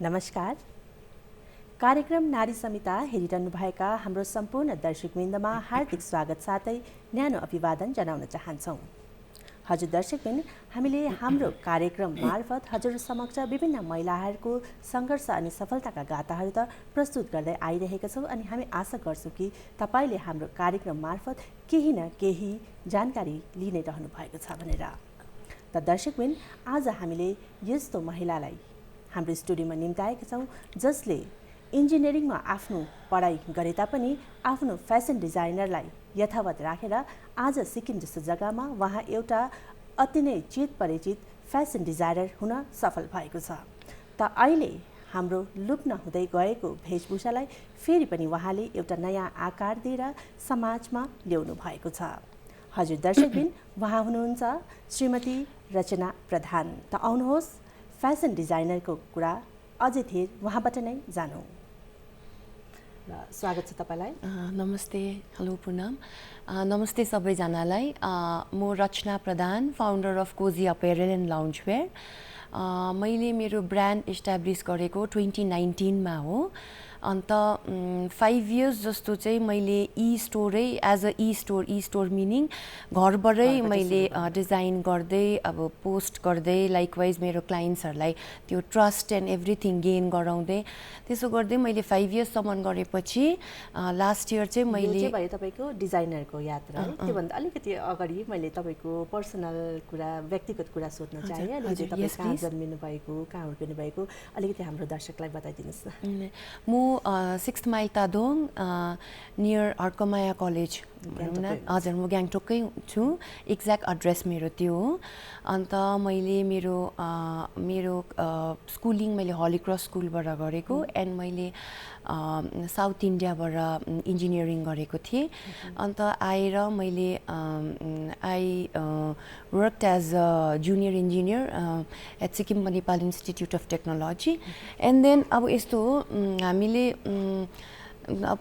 नमस्कार। कार्यक्रम नारी संहिता हेरिरहनुभएका हाम्रो सम्पूर्ण दर्शकवृन्दमा हार्दिक स्वागत साथै न्यानो अभिवादन जनाउन चाहन्छौँ। हजुर दर्शकवृन्द, हामीले हाम्रो कार्यक्रम मार्फत हजुर समक्ष विभिन्न महिलाहरूको सङ्घर्ष अनि सफलताका गाथाहरू त प्रस्तुत गर्दै आइरहेका छौँ अनि हामी आशा गर्छौँ कि तपाईँले हाम्रो कार्यक्रम मार्फत केही न केही जानकारी लिने रहनु भएको छ भनेर। त दर्शकवृन्द, आज हामीले यस्तो महिलालाई हाम्रो स्टुडियोमा निम्ताएका छौँ जसले इन्जिनियरिङमा आफ्नो पढाइ गरे तापनि आफ्नो फेसन डिजाइनरलाई यथावत राखेर आज सिक्किम जस्तो जग्गामा उहाँ एउटा अति नै चित परिचित फेसन डिजाइनर हुन सफल भएको छ। त अहिले हाम्रो लुप्न हुँदै गएको वेशभूषालाई फेरि पनि उहाँले एउटा नयाँ आकार दिएर समाजमा ल्याउनु भएको छ। हजुर दर्शकबिन, उहाँ हुनुहुन्छ श्रीमती रचना प्रधान। त आउनुहोस् फेसन डिजाइनरको कुरा अझै धेर उहाँबाट नै जानौँ। स्वागत छ तपाईँलाई। नमस्ते, हेलो पुनम। नमस्ते सबैजनालाई। म Rachana Pradhan, founder of cozy apparel and loungewear. मैले मेरो ब्रान्ड इस्टाब्लिस गरेको 2019 हो। अन्त 5 इयर्स जस्तो चाहिँ मैले स्टोरै एज अ स्टोर मिनिङ घरबाटै मैले डिजाइन गर्दै अब पोस्ट गर्दै लाइकवाइज मेरो क्लाइन्ट्सहरूलाई त्यो ट्रस्ट एन्ड एभ्रिथिङ गेन गराउँदै त्यसो गर्दै मैले 5 इयर्ससम्म गरेपछि लास्ट इयर चाहिँ मैले भयो तपाईँको डिजाइनरको यात्रा। त्योभन्दा अलिकति अगाडि मैले तपाईँको पर्सनल कुरा, व्यक्तिगत कुरा सोध्न चाहेँ। अलिकति तपाईँ कहाँ जन्मिनु भएको, कहाँ हुर्किनु भएको, अलिकति हाम्रो दर्शकलाई बताइदिनुहोस् न। म 6 mile Tadong near Harkamaya college, हजुर म ग्याङटोककै छु। एक्ज्याक्ट एड्रेस मेरो त्यो हो। अन्त मैले मेरो स्कुलिङ मैले हली क्रस स्कुलबाट गरेको एन्ड मैले साउथ इन्डियाबाट इन्जिनियरिङ गरेको थिएँ। अन्त आएर मैले I worked as a junior engineer at Sikkim Nepal institute of technology. And then अब यस्तो हो, हामीले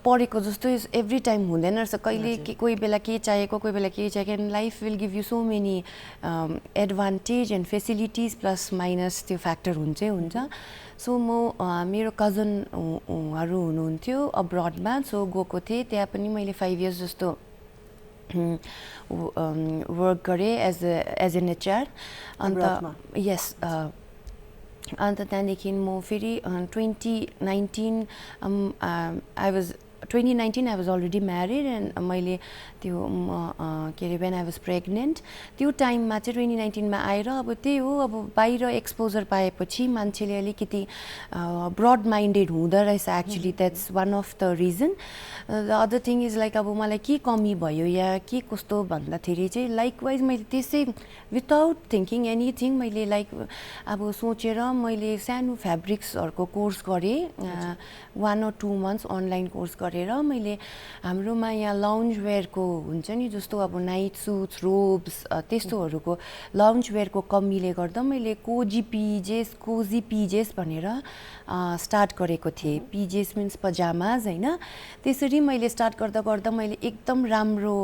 पढेको जस्तो एभ्री टाइम हुँदैन रहेछ। कहिले कोही बेला के चाहिएको, कोही बेला के चाहिएको। And life will give you so many advantage and facilities plus minus, त्यो फ्याक्टर हुन्छै हुन्छ। सो म मेरो कजनहरू हुनुहुन्थ्यो अब्रडमा, सो गएको थिएँ। त्यहाँ पनि मैले 5 इयर्स जस्तो वर्क गरेँ एज एन एचआर। अन्त यस, अन्त त्यहाँदेखि म फेरि 2019 I was already married and मैले त्यो के अरे when I was pregnant त्यो टाइममा चाहिँ 2019 मा आएर अब त्यही हो, अब बाहिर एक्सपोजर पाएपछि मान्छेले अलिकति ब्रड माइन्डेड हुँदो रहेछ। Actually that's one of the reason. The other thing is like अब मलाई के कमी भयो या के कस्तो भन्दाखेरि चाहिँ लाइकवाइज मैले त्यसै विदाउट थिङ्किङ एनिथिङ मैले लाइक अब सोचेर मैले सानो फेब्रिक्सहरूको कोर्स गरेँ। 1 or 2 months अनलाइन कोर्स गरेर मैले हाम्रोमा यहाँ लाउन्जवेयरको हुन्छ नि, जस्तो अब नाइट सुट्स, रोब्स, त्यस्तोहरूको लाउन्जवेयरको कमीले गर्दा मैले कोजी पिजेस भनेर स्टार्ट गरेको थिएँ। पिजेस मिन्स पजामाज होइन। त्यसरी मैले स्टार्ट गर्दा गर्दा मैले एकदम राम्रो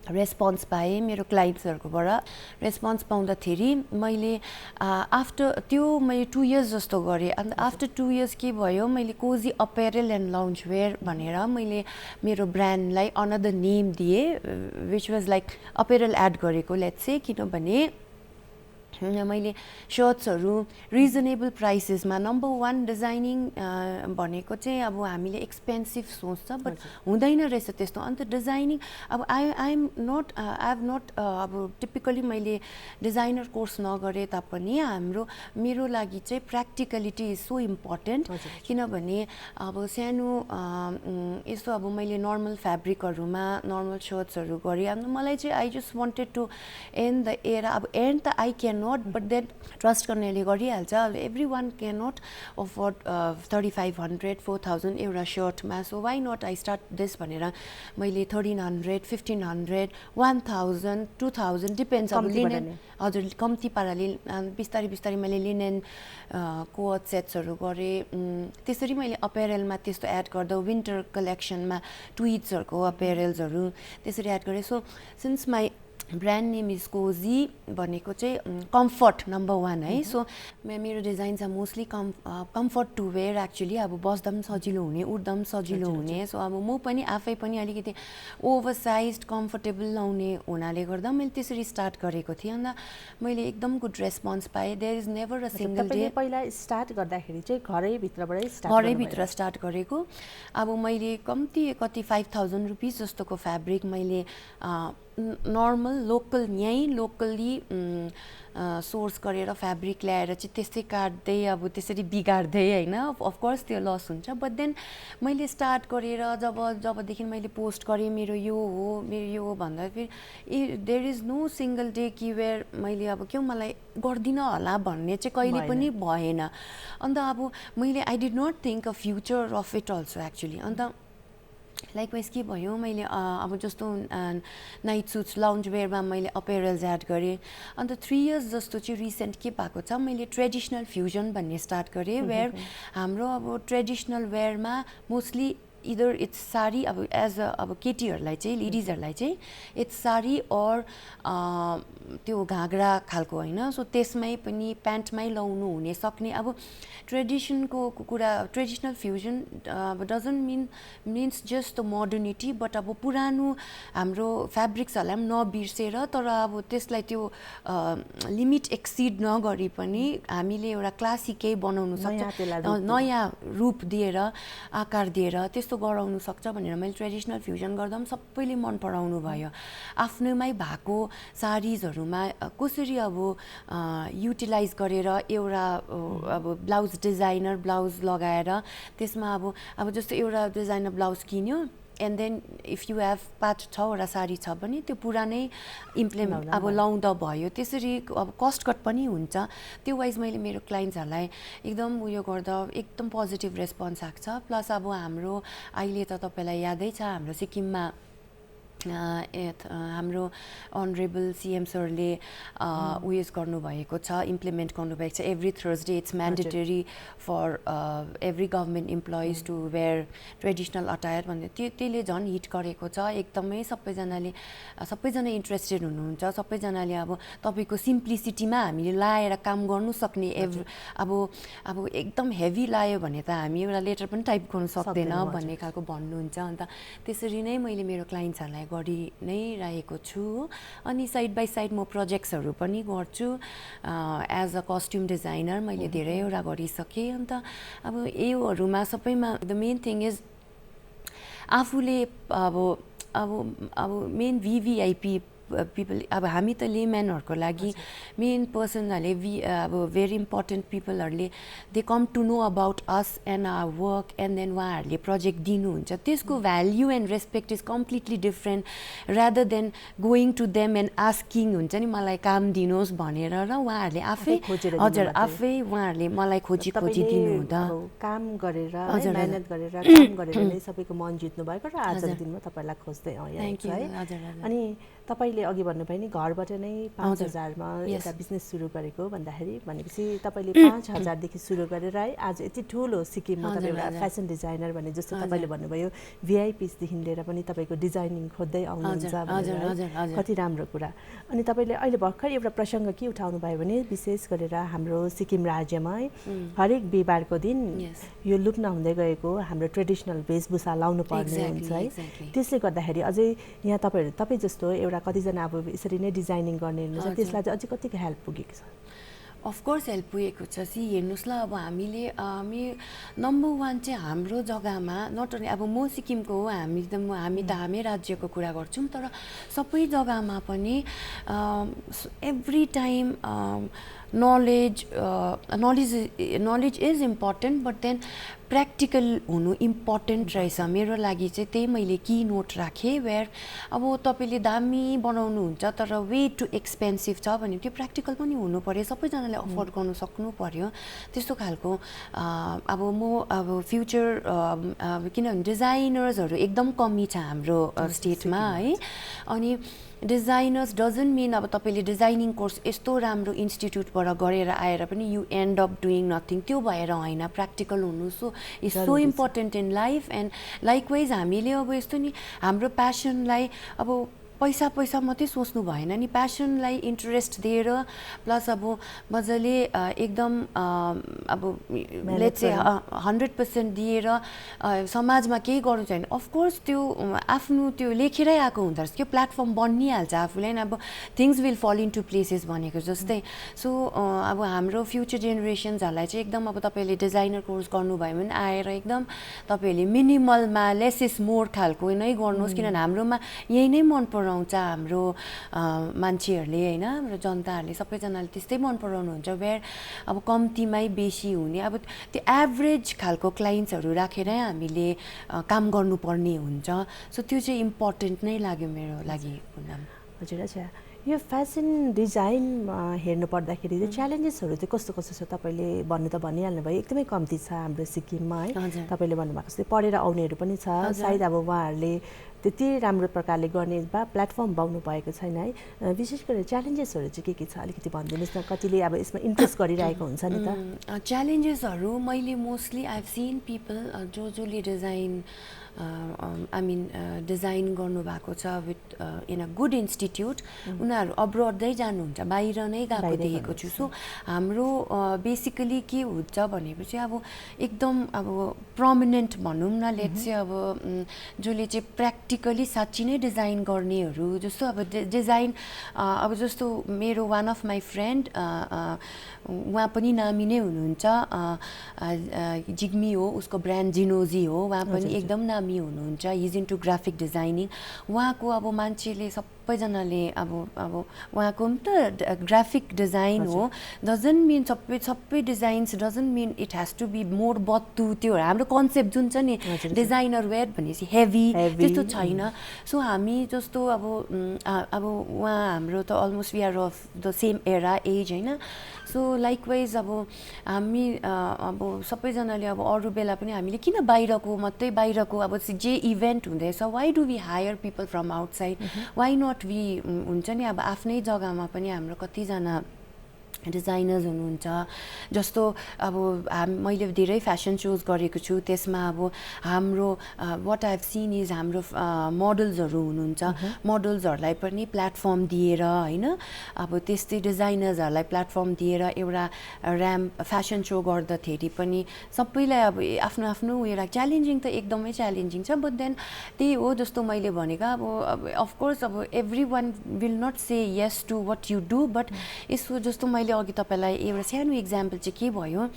रेस्पोन्स पाएँ मेरो क्लाइन्ट्सहरूकोबाट। रेस्पोन्स पाउँदाखेरि मैले आफ्टर त्यो मैले 2 इयर्स जस्तो गरेँ। अन्त आफ्टर 2 इयर्स के भयो, मैले कोजी अपेरल एन्ड लाउन्जवेयर भनेर मैले मेरो ब्रान्डलाई अनदर नेम दिएँ, which was like apparel add गरेको लेट्स से। किनभने मैले सर्ट्सहरू रिजनेबल प्राइसेसमा, नम्बर 1 डिजाइनिङ भनेको चाहिँ अब हामीले एक्सपेन्सिभ सोच्छ बट हुँदैन रहेछ त्यस्तो। अन्त डिजाइनिङ अब आई हेभ नट अब टिपिकली मैले डिजाइनर कोर्स नगरे तापनि मेरो लागि चाहिँ प्र्याक्टिकलिटी इज सो इम्पोर्टेन्ट। किनभने अब सानो यस्तो अब मैले नर्मल फेब्रिकहरूमा नर्मल सर्ट्सहरू गरेँ। अन्त मलाई चाहिँ I just wanted to end the era. अब एन्ड त I can not, but then trust गर्नेले गरिहाल्छ। Every one can not afford 3500 4000 एउटा सर्टमा। So why not I start this भनेर मैले 1300 1500 1000 2000 डिपेन्ड्स। अब लिनेन, हजुर कम्ती पाराले बिस्तारै बिस्तारै मैले लिनेन कोट सेट्सहरू गरेँ। त्यसरी मैले अपेरलमा त्यस्तो एड गर्दा विन्टर कलेक्सनमा ट्विट्सहरूको अपेरल्सहरू त्यसरी एड गरेँ। So since my brand name is cozy भनेको चाहिँ कम्फर्ट नम्बर 1 है। सो मेरो डिजाइन चाहिँ mostly comfort to wear actually, अब बस्दा पनि सजिलो हुने, उठ्दा पनि सजिलो हुने। सो अब म पनि आफै पनि अलिकति ओभरसाइज कम्फर्टेबल लाउने हुनाले गर्दा मैले त्यसरी स्टार्ट गरेको थिएँ। अन्त मैले एकदम गुड रेस्पोन्स पाएँ। There is never a single day. पहिला स्टार्ट गर्दाखेरि चाहिँ घरैभित्र स्टार्ट गरेको। अब मैले कति 5000 रुपिस जस्तोको फ्याब्रिक मैले नर्मल यहीँ लोकल्ली सोर्स गरेर फ्याब्रिक ल्याएर चाहिँ त्यस्तै काट्दै अब त्यसरी बिगार्दै होइन, अफकोर्स त्यो लस हुन्छ। बट देन मैले स्टार्ट गरेर जबदेखि मैले पोस्ट गरेँ मेरो यो हो भन्दा फेरि there is no single day कि वेयर मैले अब क्यों मलाई गर्दिनँ होला भन्ने चाहिँ कहिले पनि भएन। अन्त अब मैले I did not think a future of it also actually. अन्त लाइकवाइज के भयो, मैले अब जस्तो नाइट सुट्स लाउन्ज वेयरमा मैले अपेरल्स एड गरेँ। अन्त 3 इयर्स जस्तो चाहिँ रिसेन्ट के भएको छ, मैले ट्रेडिसनल फ्युजन भन्ने स्टार्ट गरेँ वेयर हाम्रो अब ट्रेडिसनल वेयरमा मोस्टली इदर इट्स साडी, अब एज अ अब केटीहरूलाई चाहिँ लेडिजहरूलाई चाहिँ इट्स साडी अर त्यो घाग्रा खालको होइन। सो त्यसमै पनि प्यान्टमै लाउनु हुने सक्ने अब ट्रेडिसनको कुरा, ट्रेडिसनल फ्युजन अब doesn't means just the modernity, but अब पुरानो हाम्रो फ्याब्रिक्सहरूलाई पनि नबिर्सेर तर अब त्यसलाई त्यो लिमिट एक्सिड नगरी पनि हामीले एउटा क्लासिकै बनाउनु सक्छ, नयाँ रूप दिएर आकार दिएर त्यस्तो गराउनु सक्छ भनेर मैले ट्रेडिसनल फ्युजन गर्दा पनि सबैले मन पराउनु भयो। आफ्नोमै भएको साडीजहरूमा कसरी अब युटिलाइज गरेर एउटा अब डिजाइनर ब्लाउज लगाएर त्यसमा अब जस्तो एउटा डिजाइनर ब्लाउज किन्यो and then if you have 5-6वटा साडी छ भने त्यो पुरानै इम्प्लिमेन्ट अब लाउँदा भयो। त्यसरी अब कस्ट कट पनि हुन्छ। त्यो वाइज मैले मेरो क्लाइन्ट्सहरूलाई एकदम उयो गर्दा एकदम पोजिटिभ रेस्पोन्स आएको छ। प्लस अब हाम्रो अहिले त तपाईँलाई यादै छ हाम्रो सिक्किममा हाम्रो अनरेबल सिएम सरले उयस गर्नुभएको छ, इम्प्लिमेन्ट गर्नुभएको छ। Every Thursday it's mandatory for every government employees to wear traditional attire भन्ने त्यसले झन् हिट गरेको छ। एकदमै सबैजना इन्ट्रेस्टेड हुनुहुन्छ। सबैजनाले अब तपाईँको सिम्प्लिसिटीमा हामीले लाएर काम गर्नु सक्ने अब एकदम हेभी लायो भने त हामी एउटा लेटर पनि टाइप गर्नु सक्दैन भन्ने खालको भन्नुहुन्छ। अन्त त्यसरी नै मैले मेरो क्लाइन्ट्सहरूलाई गरि नै रहेको छु। अनि साइड बाई साइड म प्रोजेक्ट्सहरू पनि गर्छु एज अ कस्ट्युम डिजाइनर मैले धेरैवटा गरिसकेँ। अन्त अब योहरूमा सबैमा द मेन थिङ इज आफूले अब मेन भिभिआइपी पिपल, अब हामी त लेम्यानहरूको लागि मेन पर्सनहरूले अब भेरी इम्पोर्टेन्ट पिपलहरूले they come to know about us and our work and then उहाँहरूले प्रोजेक्ट दिनुहुन्छ। त्यसको value and respect is completely different rather than going to them and asking हुन्छ नि मलाई काम दिनुहोस् भनेर र उहाँहरूले आफै आफै उहाँहरूले मलाई खोजी दिनुहुँदा काम गरेर मेहनत गरेर काम गरेर नै सबैको मन जित्नु भएको र आजको दिनमा तपाईँलाई खोज्दै आएको है। अनि तपाईँले अघि भन्नुभयो नि घरबाट नै 5000मा एउटा बिजनेस सुरु गरेको भन्दाखेरि भनेपछि तपाईँले 5000देखि सुरु गरेर है आज यति ठुलो सिक्किममा तपाईँ एउटा फेसन डिजाइनर भने जस्तो तपाईँले भन्नुभयो भिआइपिसदेखि लिएर पनि तपाईँको डिजाइनिङ खोज्दै आउनुहुन्छ भनेर कति राम्रो कुरा। अनि तपाईँले अहिले भर्खर एउटा प्रसङ्ग के उठाउनु भयो भने विशेष गरेर हाम्रो सिक्किम राज्यमा हरेक बिहिबारको दिन यो लुप्न हुँदै गएको हाम्रो ट्रेडिसनल वेशभूषा लाउनु पर्ने हुन्छ है। त्यसले गर्दाखेरि अझै यहाँ तपाईँ जस्तो एउटा कतिजना अब यसरी नै डिजाइनिङ गर्ने हुनुहुन्छ त्यसलाई चाहिँ अझै कतिको हेल्प पुगेको छ? अफकोर्स हेल्प पुगेको छ। हेर्नुहोस् ल अब हामी नम्बर 1 चाहिँ हाम्रो जग्गामा नट ओन्ली अब म सिक्किमको हो, हामी त हामी राज्यको कुरा गर्छौँ, तर सबै जग्गामा पनि every time knowledge is important but then practical हुनु इम्पोर्टेन्ट रहेछ। मेरो लागि चाहिँ त्यही मैले की नोट राखेँ वेयर अब तपाईँले दामी बनाउनुहुन्छ तर वे टु एक्सपेन्सिभ छ भने त्यो प्र्याक्टिकल पनि हुनु पऱ्यो, सबैजनाले अफोर्ड गर्नु सक्नु पऱ्यो। त्यस्तो खालको अब फ्युचर किनभने डिजाइनर्सहरू एकदम कमी छ हाम्रो स्टेटमा है। अनि डिजाइनर्स डजन्ट मिन अब तपाईँले डिजाइनिङ कोर्स यस्तो राम्रो इन्स्टिट्युटबाट गरेर आएर पनि you and up doing nothing, त्यो भएर होइन। प्र्याक्टिकल हुनु is so important in life. And likewise हामीले अब यस्तो नि हाम्रो प्यासनलाई अब पैसा पैसा मात्रै सोच्नु भएन नि, प्यासनलाई इन्ट्रेस्ट दिएर प्लस अब मजाले एकदम अब लेट्स से 100% दिएर समाजमा केही गर्नु छ भने अफकोर्स त्यो आफ्नो त्यो लेखेरै आएको हुँदो रहेछ, त्यो प्लेटफर्म बनिहाल्छ आफूलाई नि, अब थिङ्स विल फल इन टु प्लेसेस भनेको जस्तै। सो अब हाम्रो फ्युचर जेनेरेसन्सहरूलाई चाहिँ एकदम अब तपाईँले डिजाइनर कोर्स गर्नुभयो भने आएर एकदम तपाईँहरूले मिनिमलमा लेस इज मोर खालको नै गर्नुहोस्, किनभने हाम्रोमा यही नै मन पराउँछ हाम्रो मान्छेहरूले होइन, हाम्रो जनताहरूले सबैजनाले त्यस्तै मन पराउनुहुन्छ, वेयर अब कम्तीमै बेसी हुने, अब त्यो एभरेज खालको क्लाइन्ट्सहरू राखेरै हामीले काम गर्नुपर्ने हुन्छ। सो त्यो चाहिँ इम्पोर्टेन्ट नै लाग्यो मेरो लागि। हजुर, अच्छा, यो फेसन डिजाइन हेर्नु पर्दाखेरि चाहिँ च्यालेन्जेसहरू चाहिँ कस्तो कस्तो छ? तपाईँले भन्नु त भनिहाल्नु भयो, एकदमै कम्ती छ हाम्रो सिक्किममा है। तपाईँले भन्नुभएको जस्तै पढेर आउनेहरू पनि छ, सायद अब उहाँहरूले त्यति राम्रो प्रकारले गर्ने वा प्लेटफर्म पाउनु भएको छैन है। विशेष गरेर च्यालेन्जेसहरू चाहिँ के छ अलिकति भनिदिनुहोस् न, कतिले अब यसमा इन्ट्रेस्ट गरिरहेको हुन्छ नि त। च्यालेन्जेसहरू मैले mostly I have scene people जसले डिजाइन गर्नुभएको छ with in a good institute, उनीहरू अब्रोडै जानुहुन्छ, बाहिर नै गएको देखेको छु। सो हाम्रो बेसिकली के हुन्छ भनेपछि अब एकदम अब प्रोमिनेन्ट भनौँ न, लेट्स चाहिँ अब जसले चाहिँ प्र्याक्टिकली साँच्ची नै डिजाइन गर्नेहरू, जस्तो अब डिजाइन अब जस्तो मेरो वान अफ माई फ्रेन्ड उहाँ पनि नामी नै हुनुहुन्छ, जिग्मी हो उसको ब्रान्ड, जिनोजी हो, उहाँ पनि एकदम नामी हुनुहुन्छ, हिज इन्टु ग्राफिक डिजाइनिङ। उहाँको अब मान्छेले सबैजनाले अब उहाँको पनि त ग्राफिक डिजाइन हो, डजन्ट मिन सबै designs doesn't mean it has to be more बत्तु, त्यो हाम्रो कन्सेप्ट जुन छ नि डिजाइनर वेयर भनेपछि हेभी त्यस्तो छैन। सो हामी जस्तो अब उहाँ हाम्रो त almost we are of the same era as होइन। सो लाइकवाइज अब हामी अब सबैजनाले अब अरू बेला पनि हामीले किन बाहिरको अब जे इभेन्ट हुँदैछ, why do we hire people from outside, why not we हुन्छ नि अब आफ्नै जग्गामा पनि हाम्रो कतिजना डिजाइनर्स हुनुहुन्छ। जस्तो अब मैले धेरै फेसन सोज गरेको छु, त्यसमा अब हाम्रो what I have seen is हाम्रो मोडल्सहरू हुनुहुन्छ, मोडल्सहरूलाई पनि प्लेटफर्म दिएर होइन, अब त्यस्तै डिजाइनर्सहरूलाई प्लेटफर्म दिएर एउटा फेसन सो गर्दाखेरि पनि सबैलाई अब आफ्नो आफ्नो उयो च्यालेन्जिङ त एकदमै च्यालेन्जिङ छ, बट देन त्यही हो जस्तो मैले भनेको अब अफकोर्स अब every one will not say yes to what you do, but यसो जस्तो मैले अघि तपाईँलाई एउटा सानो इक्जाम्पल चाहिँ के भयो,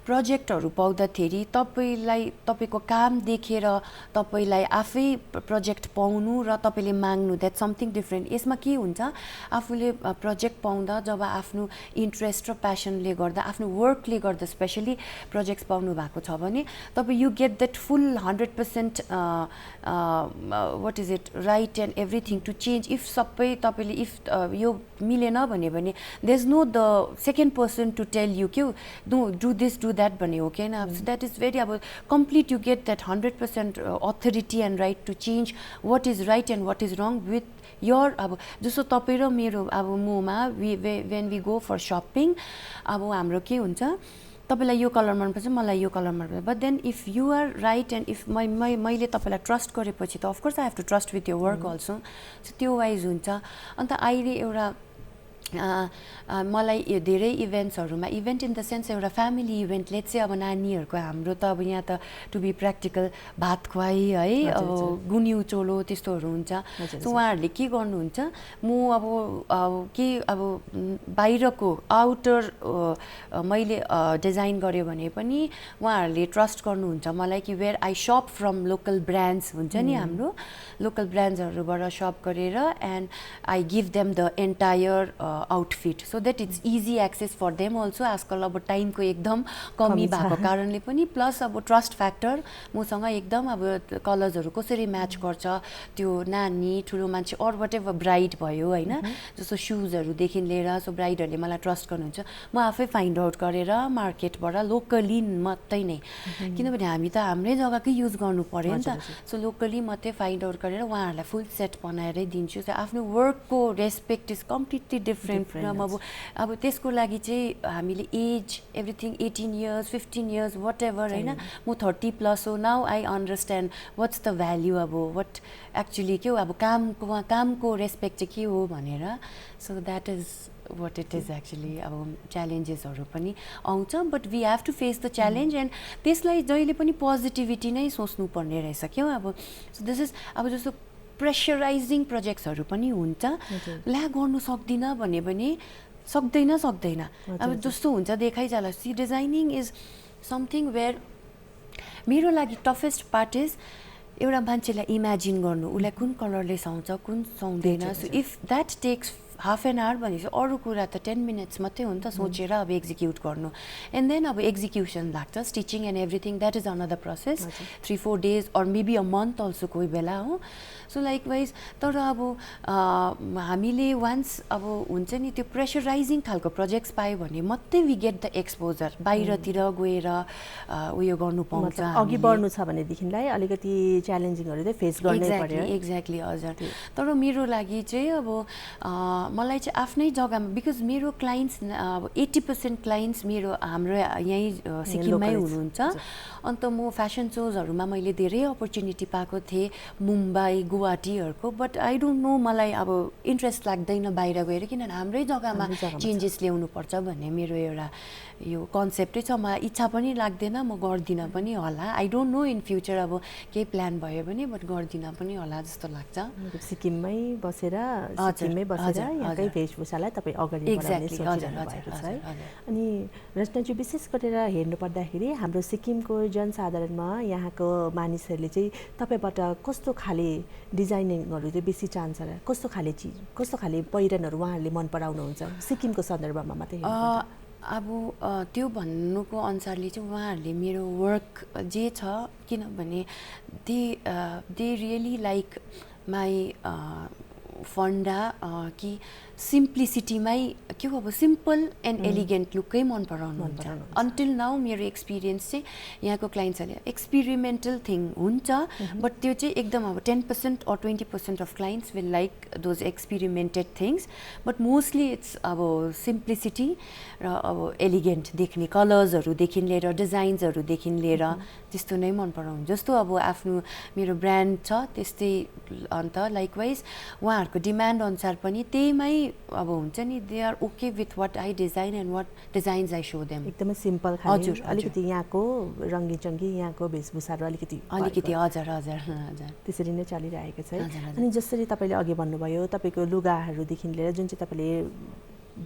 प्रोजेक्टहरू पाउँदाखेरि तपाईँको काम देखेर तपाईँलाई आफै प्रोजेक्ट पाउनु र तपाईँले माग्नु, द्याट समथिङ डिफ्रेन्ट। यसमा के हुन्छ, आफूले प्रोजेक्ट पाउँदा जब आफ्नो इन्ट्रेस्ट र प्यासनले गर्दा, आफ्नो वर्कले गर्दा स्पेसली प्रोजेक्ट्स पाउनु भएको छ भने तपाईँ you get that full 100% what is it right and everything to change. If सबै तपाईँले इफ यो मिलेन भने there is no the second person to tell you के no do this do that भन्ने हो कि होइन। द्याट इज भेरी अब complete you get that 100% authority and right to change what is right and what is wrong with your. अब जस्तो तपाईँ र मेरो अब ममा when we go for shopping, अब हाम्रो के हुन्छ, तपाईँलाई यो कलर मनपर्छ, मलाई यो कलर मनपर्छ, but then if you are right and if मैले तपाईँलाई ट्रस्ट गरेपछि त of course I have to trust with यो वर्क अल्सो। सो त्यो वाइज हुन्छ। अन्त अहिले एउटा मलाई धेरै इभेन्ट्सहरूमा, इभेन्ट इन द सेन्स एउटा फ्यामिली इभेन्ट, लेट्स चाहिँ अब नानीहरूको हाम्रो त अब यहाँ त टु बी प्र्याक्टिकल भात खुवाई है, अब गुन्यु चोलो त्यस्तोहरू हुन्छ। सो उहाँहरूले के गर्नुहुन्छ, म अब के अब बाहिरको आउटर मैले डिजाइन गरेँ भने पनि उहाँहरूले ट्रस्ट गर्नुहुन्छ मलाई कि where I shop from local brands हुन्छ नि, हाम्रो लोकल ब्रान्ड्सहरूबाट सप गरेर and I give them the entire outfit so that it's easy access for them also. आजकल अब टाइमको एकदम कमी भएको कारणले पनि, प्लस अब ट्रस्ट फ्याक्टर मसँग एकदम अब कलर्सहरू कसरी म्याच गर्छ, त्यो नानी ठुलो मान्छे अर वाट एभर ब्राइड भयो होइन, जस्तो सुजहरूदेखि लिएर। सो ब्राइडहरूले मलाई ट्रस्ट गर्नुहुन्छ, म आफै फाइन्ड आउट गरेर मार्केटबाट लोकली मात्रै नै, किनभने हामी त हाम्रै जग्गाकै युज गर्नु पऱ्यो नि त। सो लोकली मात्रै फाइन्ड आउट गरेर उहाँहरूलाई फुल सेट बनाएरै दिन्छु। आफ्नो वर्कको respect is completely different different from अब त्यसको लागि चाहिँ हामीले as everything 18 years 15 years what ever होइन म 30+ हो now I understand what's the value अब वाट एक्चुली के हो अब कामको रेस्पेक्ट चाहिँ के हो भनेर so that is what it is actually अब च्यालेन्जेसहरू पनि आउँछ but we have to face the challenge and त्यसलाई जहिले पनि पोजिटिभिटी नै सोच्नुपर्ने रहेछ क्या अब सो दिस इज अब जस्तो प्रेसराइजिङ प्रोजेक्ट्सहरू पनि हुन्छ ला गर्नु सक्दिनँ भन्यो भने सक्दैन अब जस्तो हुन्छ देखाइजाला see designing is something where मेरो लागि टफेस्ट पार्ट इज एउटा मान्छेलाई इमेजिन गर्नु उसलाई कुन कलरले सुहाउँछ कुन सुहाउँदैन so if that takes half an hour भनेपछि अरू कुरा त 10 minutes मात्रै हो नि त सोचेर अब एक्जिक्युट गर्नु एन्ड देन अब एक्जिक्युसन लाग्छ stitching and everything that is another process 3-4 days or maybe a month also कोही बेला हो सो लाइकवाइज तर अब हामीले वान्स अब हुन्छ नि त्यो प्रेसराइजिङ खालको प्रोजेक्ट्स पायो भने मात्रै वी गेट द एक्सपोजर बाहिरतिर गएर उयो गर्नु पाउँछ अघि बढ्नु छ भनेदेखिलाई अलिकति च्यालेन्जिङहरू चाहिँ फेस गर्नै पर्यो एक्ज्याक्टली हजुर तर मेरो लागि चाहिँ अब मलाई चाहिँ आफ्नै जग्गामा बिकज मेरो क्लाइन्ट्स अब 80% क्लाइन्ट्स मेरो हाम्रो यहीँ सिक्किममै हुनुहुन्छ अन्त म फेसन सोजहरूमा मैले धेरै अपर्च्युनिटी पाएको थिएँ मुम्बई गुवाहाटीहरूको बट आई डोन्ट नो मलाई अब इन्ट्रेस्ट लाग्दैन बाहिर गएर किनभने हाम्रै जग्गामा चेन्जेस ल्याउनुपर्छ भन्ने मेरो एउटा यो कन्सेप्टै छ मलाई इच्छा पनि लाग्दैन म गर्दिनँ पनि होला I don't no in future अब केही प्लान भयो भने बट गर्दिनँ पनि होला जस्तो लाग्छ सिक्किममै बसेर यहाँकै वेशभूषालाई तपाईँ अगाडि बढाउने सोचिरहनु भएको छ है अनि रचनाजी विशेष गरेर हेर्नु पर्दाखेरि हाम्रो सिक्किमको जनसाधारणमा यहाँको मानिसहरूले चाहिँ तपाईँबाट कस्तो खाले डिजाइनिङहरू चाहिँ बेसी चाहन्छ र कस्तो खाले पहिरनहरू उहाँहरूले मन पराउनुहुन्छ सिक्किमको सन्दर्भमा मात्रै अब त्यो भन्नुको अनुसारले चाहिँ उहाँहरूले मेरो वर्क जे छ किनभने they really like my funda कि सिम्प्लिसिटीमै के हो अब सिम्पल एन्ड एलिगेन्ट लुकै मन पराउनुहुन्छ अन्टिल नाउ मेरो एक्सपिरियन्स चाहिँ यहाँको क्लाइन्ट्सहरूले एक्सपिरिमेन्टल थिङ हुन्छ बट त्यो चाहिँ एकदम अब 10% or 20% of clients will like those experimented things but mostly it's अब सिम्प्लिसिटी र अब एलिगेन्ट देख्ने कलर्सहरूदेखि लिएर डिजाइन्सहरूदेखि लिएर त्यस्तो नै मन पराउनु जस्तो अब आफ्नो मेरो ब्रान्ड छ त्यस्तै अन्त लाइकवाइज उहाँहरूको डिमान्ड अनुसार पनि त्यहीमै अब हुन्छ नि they are okay with what I design and what designs I show them एकदमै सिम्पल हजुर अलिकति यहाँको रङ्गी चङ्गी यहाँको वेशभूषाहरू अलिकति हजुर त्यसरी नै चलिरहेको छ अनि जसरी तपाईँले अघि भन्नुभयो तपाईँको लुगाहरूदेखि लिएर जुन चाहिँ तपाईँले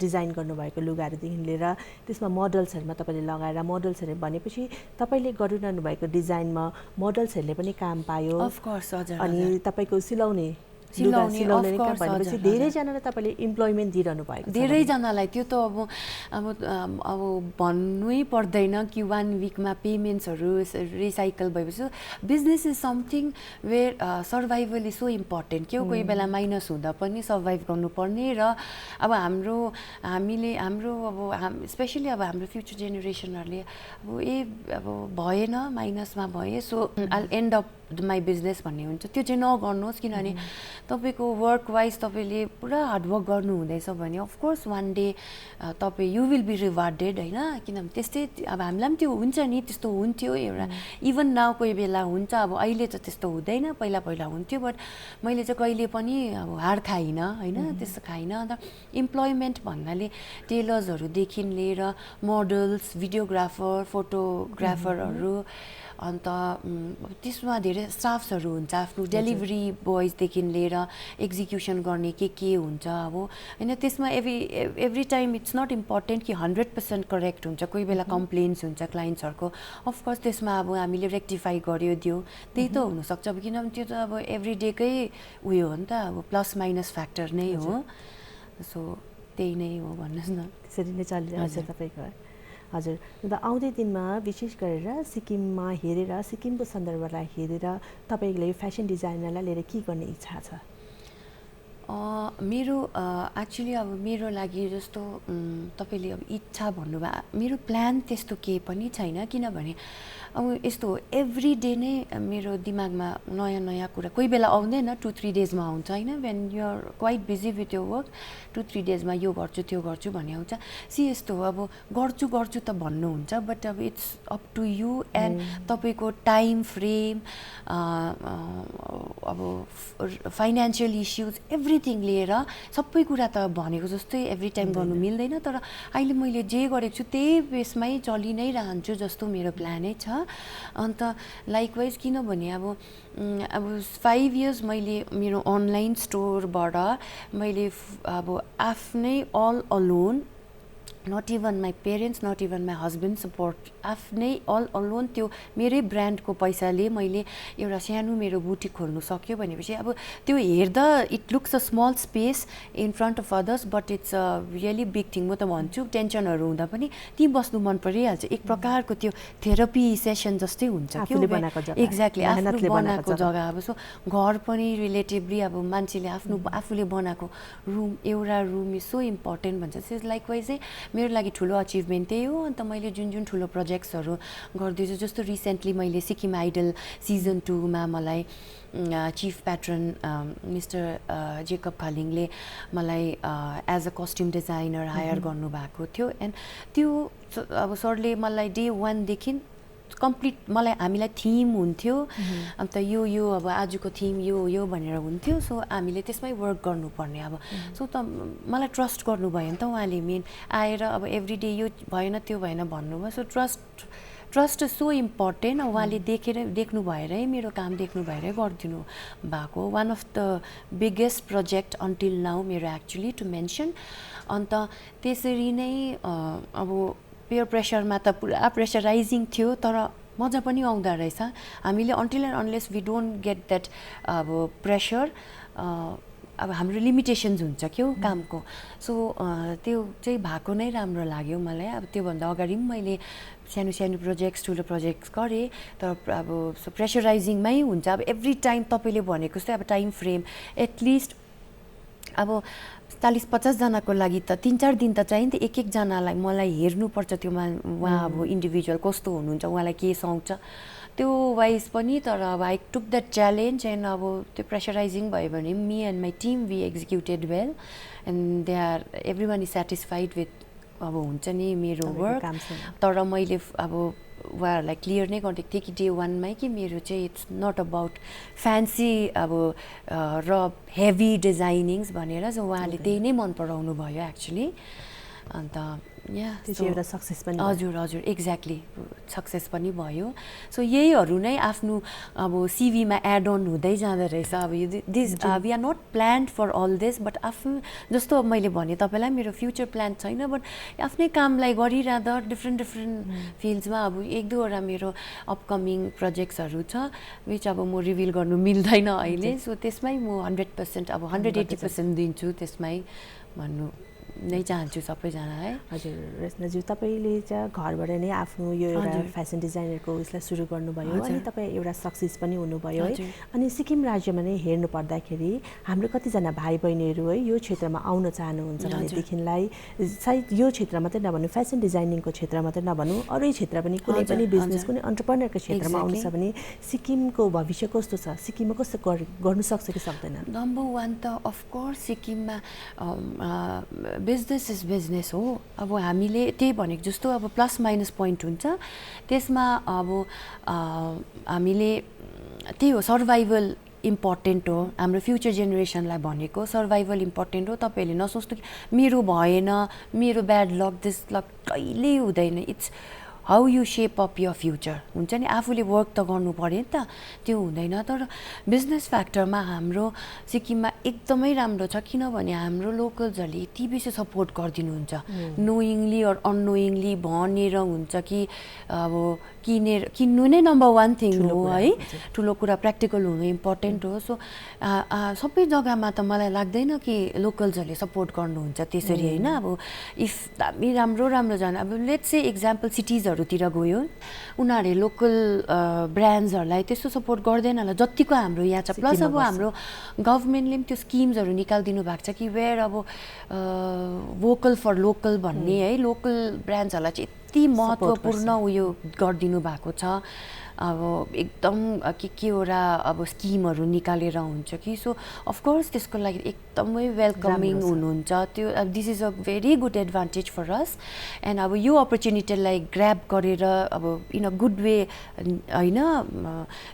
डिजाइन गर्नुभएको लुगाहरूदेखि लिएर त्यसमा मोडल्सहरूमा तपाईँले लगाएर मोडल्सहरू भनेपछि तपाईँले गरिरहनु भएको डिजाइनमा मोडल्सहरूले पनि काम पायो अफकोर्स हजुर अनि तपाईँको सिलाउने भनेपछि धेरैजनालाई तपाईँले इम्प्लोइमेन्ट दिइरहनु भएको धेरैजनालाई त्यो त अब भन्नै पर्दैन कि 1 weekमा पेमेन्ट्सहरू रिसाइकल भएपछि business is something where survival is so important के हो कोही बेला माइनस हुँदा पनि सर्भाइभ गर्नुपर्ने र अब हामीले अब स्पेसली अब हाम्रो फ्युचर जेनेरेसनहरूले अब भएन माइनसमा भए so I and up my business भन्ने हुन्छ त्यो चाहिँ नगर्नुहोस् किनभने तपाईँको वर्क वाइज तपाईँले पुरा हार्डवर्क गर्नु हुँदैछ भने अफकोर्स वान डे तपाईँ यु विल बी रिवार्डेड होइन किनभने त्यस्तै अब हामीलाई पनि त्यो हुन्छ नि त्यस्तो हुन्थ्यो एउटा इभन नाउ कोही बेला हुन्छ अब अहिले त त्यस्तो हुँदैन पहिला हुन्थ्यो बट मैले चाहिँ कहिले पनि अब हार खाइनँ होइन त्यस्तो खाइनँ अन्त इम्प्लोइमेन्ट भन्नाले टेलर्सहरूदेखि लिएर मोडल्स भिडियोग्राफर फोटोग्राफरहरू अन्त त्यसमा धेरै स्टाफ्सहरू हुन्छ आफ्नो डेलिभरी बोइजदेखि लिएर एक्जिक्युसन गर्ने के हुन्छ अब होइन त्यसमा every time it's not important कि 100% करेक्ट हुन्छ कोही बेला कम्प्लेन्स हुन्छ क्लाइन्ट्सहरूको अफकोर्स त्यसमा अब हामीले रेक्टिफाई गर्यो दियो त्यही त हुनसक्छ अब किनभने त्यो त अब एभ्री डेकै उयो हो नि त अब प्लस माइनस फ्याक्टर नै हो सो त्यही नै हो भन्नुहोस् न त्यसरी नै चलिरहेको छ तपाईँको हजुर अन्त आउँदै दिनमा विशेष गरेर सिक्किममा हेरेर सिक्किमको सन्दर्भलाई हेरेर तपाईँले फेसन डिजाइनरलाई लिएर के गर्ने इच्छा छ मेरो एक्चुअली अब मेरो लागि जस्तो तपाईँले अब इच्छा भन्नुभयो मेरो प्लान त्यस्तो केही पनि छैन किनभने अब यस्तो एभ्री डे नै मेरो दिमागमा नयाँ नयाँ कुरा कोही बेला आउँदैन 2-3 डेजमा आउँछ होइन when you're quite busy with your work 2-3 डेजमा यो गर्छु त्यो गर्छु भन्ने आउँछ यस्तो हो अब गर्छु गर्छु त भन्नुहुन्छ बट अब it's up to you and तपाईँको टाइम फ्रेम अब फाइनेन्सियल इस्युज एभ्रिथिङ लिएर सबै कुरा त भनेको जस्तै एभ्री टाइम गर्नु मिल्दैन तर अहिले मैले जे गरेको छु त्यही बेसमै चलि नै रहन्छु जस्तो मेरो प्लानै छ अन्त लाइकवाइज किनभने अब 5 इयर्स मैले मेरो अनलाइन स्टोरबाट मैले अब आफ्नै all alone not even my parents not even my husband support आफ्नै अल अलोन त्यो मेरै ब्रान्डको पैसाले मैले एउटा सानो मेरो बुटिक खोल्नु सक्यो भनेपछि अब त्यो हेर्दा it looks a small space in front of others but it's a really big thing म त भन्छु टेन्सनहरू हुँदा पनि त्यहीँ बस्नु मन परिहाल्छ एक प्रकारको त्यो थेरापी सेसन जस्तै हुन्छ एक्ज्याक्टली आफूले बनाएको जग्गा अब सो घर पनि रिलेटिभली अब मान्छेले आफूले बनाएको रुम एउटा रुम इज सो इम्पोर्टेन्ट भन्छ त्यस लाइकवाइजै मेरो लागि ठुलो अचिभमेन्ट त्यही हो अन्त मैले जुन ठुलो प्रोजेक्ट्सहरू गर्दैछु जस्तो रिसेन्टली मैले सिक्किम आइडल सिजन 2 मा मलाई चिफ प्याट्रन मिस्टर जेकब खालिङले मलाई as a costume designer hire गर्नुभएको थियो एन्ड त्यो अब सरले मलाई डे 1 देखि कम्प्लिट हामीलाई थिम हुन्थ्यो अन्त यो अब आजको थिम यो भनेर हुन्थ्यो सो हामीले त्यसमै वर्क गर्नुपर्ने अब सो त मलाई ट्रस्ट गर्नुभयो नि त उहाँले मेन आएर अब एभ्री डे यो भएन त्यो भएन भन्नुभयो so trust is so important उहाँले देख्नु भएरै मेरो काम देख्नु भएरै गरिदिनु भएको one of the biggest project until now मेरो एक्चुली टु मेन्सन अन्त त्यसरी नै अब पेयर प्रेसरमा त पुरा प्रेसराइजिङ थियो तर मजा पनि आउँदो रहेछ हामीले until and unless we don't get that अब प्रेसर अब हाम्रो लिमिटेसन्स हुन्छ क्या कामको सो त्यो चाहिँ भएको नै राम्रो लाग्यो मलाई अब त्योभन्दा अगाडि पनि मैले सानो प्रोजेक्ट्स ठुलो प्रोजेक्ट्स गरेँ तर अब प्रेसराइजिङमै हुन्छ अब एभ्री टाइम तपाईँले भनेको जस्तै अब टाइम फ्रेम एटलिस्ट अब 40-50 जनाको लागि त 3-4 दिन त चाहियो नि त एकजनालाई मलाई हेर्नुपर्छ त्यो उहाँ अब इन्डिभिजुअल कस्तो हुनुहुन्छ उहाँलाई के सुहाउँछ त्यो वाइज पनि तर अब I took that challenge and अब त्यो प्रेसराइजिङ भयो भने me and my team we executed well and they are every one is satisfied with अब हुन्छ नि मेरो वर्क तर मैले अब उहाँहरूलाई क्लियर नै गरिदिएको थिएँ कि डे 1 मै कि मेरो चाहिँ इट्स नट अबाउट फ्यान्सी अब र हेभी डिजाइनिङ्स भनेर सो उहाँले त्यही नै मन पराउनु भयो एक्चुली अन्त एउटा सक्सेस पनि हजुर एक्ज्याक्टली सक्सेस पनि भयो सो यहीहरू नै आफ्नो अब सिभीमा एड अन हुँदै जाँदो रहेछ अब this we are not planned for all this but आफ्नो जस्तो अब मैले भने तपाईँलाई मेरो फ्युचर प्लान छैन बट आफ्नै कामलाई गरिरहँदा डिफ्रेन्ट फिल्ड्समा अब 1-2वटा मेरो अपकमिङ प्रोजेक्ट्सहरू छ विच अब म रिभिल गर्नु मिल्दैन अहिले सो त्यसमै म 100% अब 180% दिन्छु त्यसमै भन्नु नै चाहन्छु सबैजना है हजुर रचनाज्यू तपाईँले चाहिँ घरबाट नै आफ्नो यो एउटा फेसन डिजाइनरको उसलाई सुरु गर्नुभयो अनि तपाईँ एउटा सक्सेस पनि हुनुभयो है अनि सिक्किम राज्यमा नै हेर्नु पर्दाखेरि हाम्रो कतिजना भाइ बहिनीहरू है यो क्षेत्रमा आउन चाहनुहुन्छ भनेदेखिलाई सायद यो क्षेत्र मात्रै नभनौँ फेसन डिजाइनिङको क्षेत्र मात्रै नभनौँ अरू क्षेत्र पनि कुनै पनि बिजनेस कुनै अन्टरप्रेन्योरको क्षेत्रमा आउनु छ भने सिक्किमको भविष्य कस्तो छ सिक्किममा कस्तो गर्नु सक्छ कि सक्दैन नम्बर 1 त अफकोर्स सिक्किममा बिजनेस इज बिजनेस हो अब हामीले त्यही भनेको जस्तो अब प्लस माइनस पोइन्ट हुन्छ त्यसमा अब हामीले त्यही हो सर्भाइभल इम्पोर्टेन्ट हो हाम्रो फ्युचर जेनेरेसनलाई भनेको सर्भाइभल इम्पोर्टेन्ट हो तपाईँहरूले नसोच्नु कि मेरो भएन मेरो ब्याड लक दिस लक कहिल्यै हुँदैन it's how you shape up your future हुन्छ नि आफूले वर्क त गर्नु पऱ्यो नि त त्यो हुँदैन तर बिजनेस फ्याक्टरमा हाम्रो सिक्किममा एकदमै राम्रो छ किनभने हाम्रो लोकल्सहरूले यति बेसी सपोर्ट गरिदिनुहुन्छ नोइङली अर अननोइङली भनेर हुन्छ कि अब किन्नु नै नम्बर 1 थिङ हो है ठुलो कुरा प्र्याक्टिकल हुनु इम्पोर्टेन्ट हो सो सबै जग्गामा त मलाई लाग्दैन कि लोकल्सहरूले सपोर्ट गर्नुहुन्छ त्यसरी होइन अब इफ दामी राम्रो जान अब लेट्स से इक्जाम्पल सिटिजहरूतिर गयो उनीहरूले लोकल ब्रान्ड्सहरूलाई त्यस्तो सपोर्ट गर्दैन होला जतिको हाम्रो यहाँ छ प्लस अब हाम्रो गभर्मेन्टले पनि त्यो स्किम्सहरू निकालिदिनु भएको छ कि वेयर अब भोकल फर लोकल भन्ने है लोकल ब्रान्ड्सहरूलाई चाहिँ कति महत्त्वपूर्ण उयो गरिदिनु भएको छ अब एकदम केवटा अब स्किमहरू निकालेर हुन्छ कि सो अफकोर्स त्यसको लागि एकदमै वेलकमिङ हुनुहुन्छ त्यो this is a very good advantage for us and अब यो अपर्च्युनिटीलाई ग्र्याब गरेर अब इन अ गुड वे होइन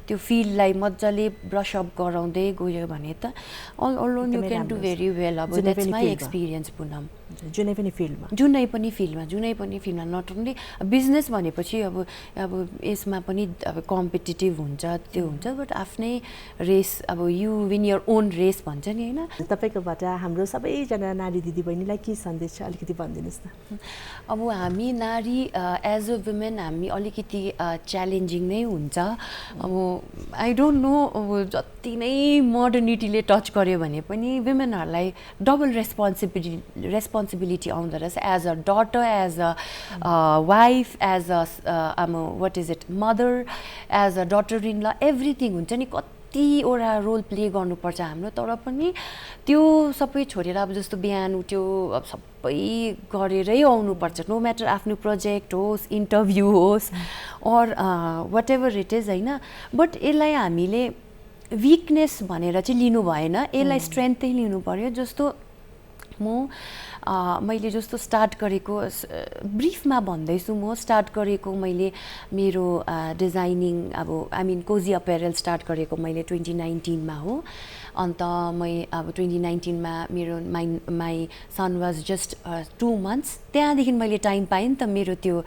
त्यो फिल्डलाई मजाले ब्रस अप गराउँदै गयो भने त alone you can do very well अब द्याट्स माई एक्सपिरियन्स पुनम जुनै पनि फिल्डमा जुनै पनि फिल्डमा नट ओन्ली बिजनेस भनेपछि अब यसमा पनि अब कम्पिटिटिभ हुन्छ त्यो हुन्छ बट आफ्नै रेस अब you win your own race भन्छ नि होइन तपाईँकोबाट हाम्रो सबैजना नारी दिदीबहिनीलाई के सन्देश छ अलिकति भनिदिनुहोस् न अब हामी नारी एज अ वुमेन हामी अलिकति च्यालेन्जिङ नै हुन्छ अब आई डोन्ट नो अब जति नै मोडर्निटीले टच गर्यो भने पनि वुमेनहरूलाई डबल रेस्पोन्सिबिलिटी आउँदो रहेछ as a daughter as a wife as a what is it mother as a daughter in law everything हुन्छ नि कतिवटा रोल प्ले गर्नुपर्छ हाम्रो तर पनि त्यो सबै छोडेर अब जस्तो बिहान उठ्यो अब सबै गरेरै आउनुपर्छ नो म्याटर आफ्नो प्रोजेक्ट होस् इन्टरभ्यू होस् or whatever it is होइन बट यसलाई हामीले विकनेस भनेर चाहिँ लिनु भएन यसलाई स्ट्रेन्थै लिनु पर्यो जस्तो मैले जस्तो स्टार्ट गरेको ब्रिफमा भन्दैछु म स्टार्ट गरेको मैले मेरो डिजाइनिङ अब I mean cozy apparel start गरेको मैले 2019 मा हो अन्त अब 2019 मा मेरो my son was just 2 months त्यहाँदेखि मैले टाइम पाएँ नि त मेरो त्यो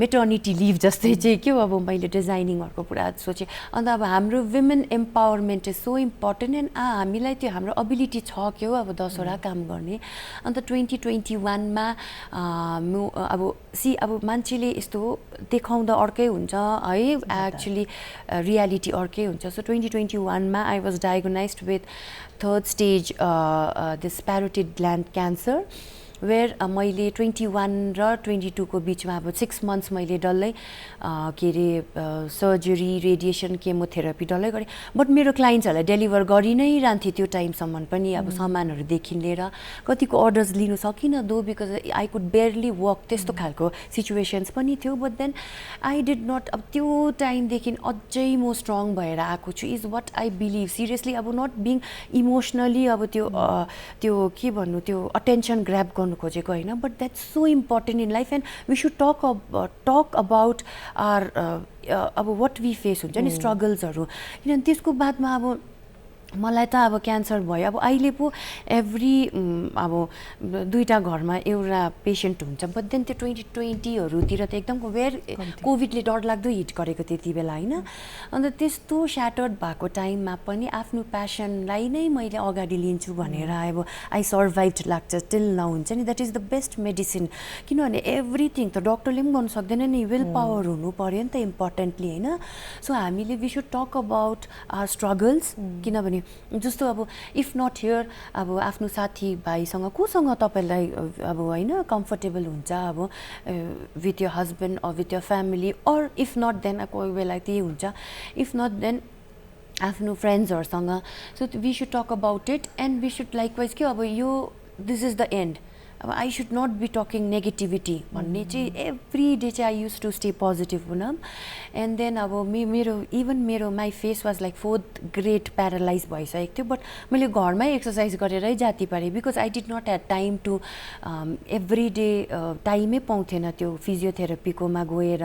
मेटर्निटी लिभ जस्तै चाहिँ के हो अब मैले डिजाइनिङहरूको पुरा सोचेँ अन्त अब हाम्रो women empowerment is so important and हामीलाई त्यो हाम्रो एबिलिटी छ के हो अब 10वटा काम गर्ने अन्त 2021 मा अब मान्छेले यस्तो देखाउँदा अर्कै हुन्छ है एक्चुली रियालिटी अर्कै हुन्छ सो 2021 मा I was diagnosed with 3rd stage this parotid gland cancer where मैले 21 र 22 को बिचमा अब 6 months मैले डल्लै के अरे सर्जरी रेडिएसन केमोथेरापी डल्लै गरेँ बट मेरो क्लाइन्ट्सहरूलाई डेलिभर गरि नै रहन्थेँ त्यो टाइमसम्म पनि अब सामानहरूदेखि लिएर कतिको अर्डर्स लिनु सकिनँ though because I could barely work त्यस्तो खालको सिचुएसन्स पनि थियो but then I did not अब त्यो टाइमदेखि अझै म स्ट्रङ भएर आएको छु is what I believe seriously अब नट बिङ इमोसनली अब त्यो के भन्नु त्यो अटेन्सन ग्र्याब गर्नु खोजेको होइन but that's so important in life and we should talk about are अब वाट वी फेस हुन्छ नि स्ट्रगल्सहरू किनभने त्यसको बादमा अब मलाई त अब क्यान्सर भयो अब अहिले पो एभ्री अब 2टा घरमा एउटा पेसेन्ट हुन्छ बट देन त्यो 2020हरूतिर त एकदम कोभिडले डरलाग्दो हिट गरेको त्यति बेला होइन अन्त त्यस्तो स्याटर्ड भएको टाइममा पनि आफ्नो प्यासनलाई नै मैले अगाडि लिन्छु भनेर अब आई सर्भाइभ लाग्छ टिल नाउ हुन्छ नि that is the best medicine किनभने एभ्रिथिङ त डक्टरले पनि गर्नु सक्दैन नि विल पावर हुनु पऱ्यो नि त इम्पोर्टेन्टली होइन सो हामीले we should talk about our struggles किनभने जस्तो अब इफ नट हियर अब आफ्नो साथीभाइसँग कोसँग तपाईँलाई अब होइन कम्फर्टेबल हुन्छ अब with your husband or with your family or if not then कोही बेला त्यही हुन्छ इफ नट देन आफ्नो फ्रेन्ड्सहरूसँग so we should talk about it and we should likewise के अब यो दिस इज द एन्ड अब I should not be talking negativity भन्ने चाहिँ एभ्री डे चाहिँ I use to stay positive हुन एन्ड देन अब मेरो my face was like 4th grade paralyse भइसकेको थियो बट मैले घरमै एक्सर्साइज गरेरै जाती पारेँ because I did not had time to every day टाइमै पाउँथेन त्यो फिजियोथेरापीकोमा गएर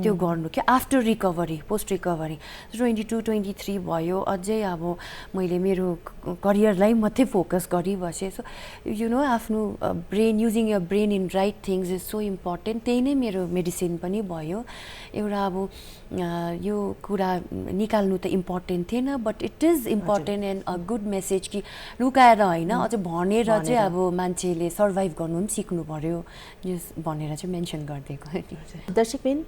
त्यो गर्नु क्या आफ्टर रिकभरी पोस्ट रिकभरी 22-23 भयो अझै अब मैले मेरो करियरलाई मात्रै फोकस गरिबसेँ सो यु नो आफ्नो brain using your brain in right things is so important त्यही नै मेरो मेडिसिन पनि भयो एउटा अब यो कुरा निकाल्नु त इम्पोर्टेन्ट थिएन but it is important and a good message कि लुकाएर होइन अझ भनेर चाहिँ अब मान्छेले सर्भाइभ गर्नु पनि सिक्नु पर्यो भनेर चाहिँ मेन्सन गरिदिएको दर्शकबिन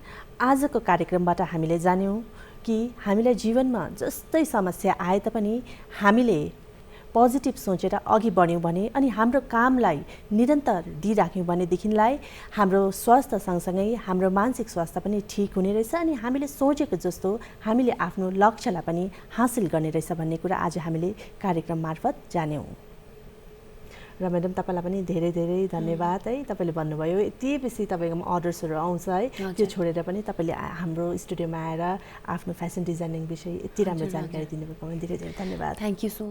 आजको कार्यक्रमबाट हामीले जान्यौँ कि हामीलाई जीवनमा जस्तै समस्या आए तापनि हामीले पोजिटिभ सोचेर अघि बढ्यौँ भने अनि हाम्रो कामलाई निरन्तर दिइराख्यौँ भनेदेखिलाई हाम्रो स्वास्थ्य सँगसँगै हाम्रो मानसिक स्वास्थ्य पनि ठिक हुने रहेछ अनि हामीले सोचेको जस्तो हामीले आफ्नो लक्ष्यलाई पनि हासिल गर्ने रहेछ भन्ने कुरा आज हामीले कार्यक्रम मार्फत जान्यौँ र म्याडम तपाईँलाई पनि धेरै धेरै धन्यवाद है। तपाईँले भन्नुभयो यति बेसी तपाईँकोमा अर्डर्सहरू आउँछ है, त्यो छोडेर पनि तपाईँले हाम्रो स्टुडियोमा आएर आफ्नो फेसन डिजाइनिङ विषय यति राम्रो जानकारी दिनुभएकोमा धेरै धेरै धन्यवाद। Thank you so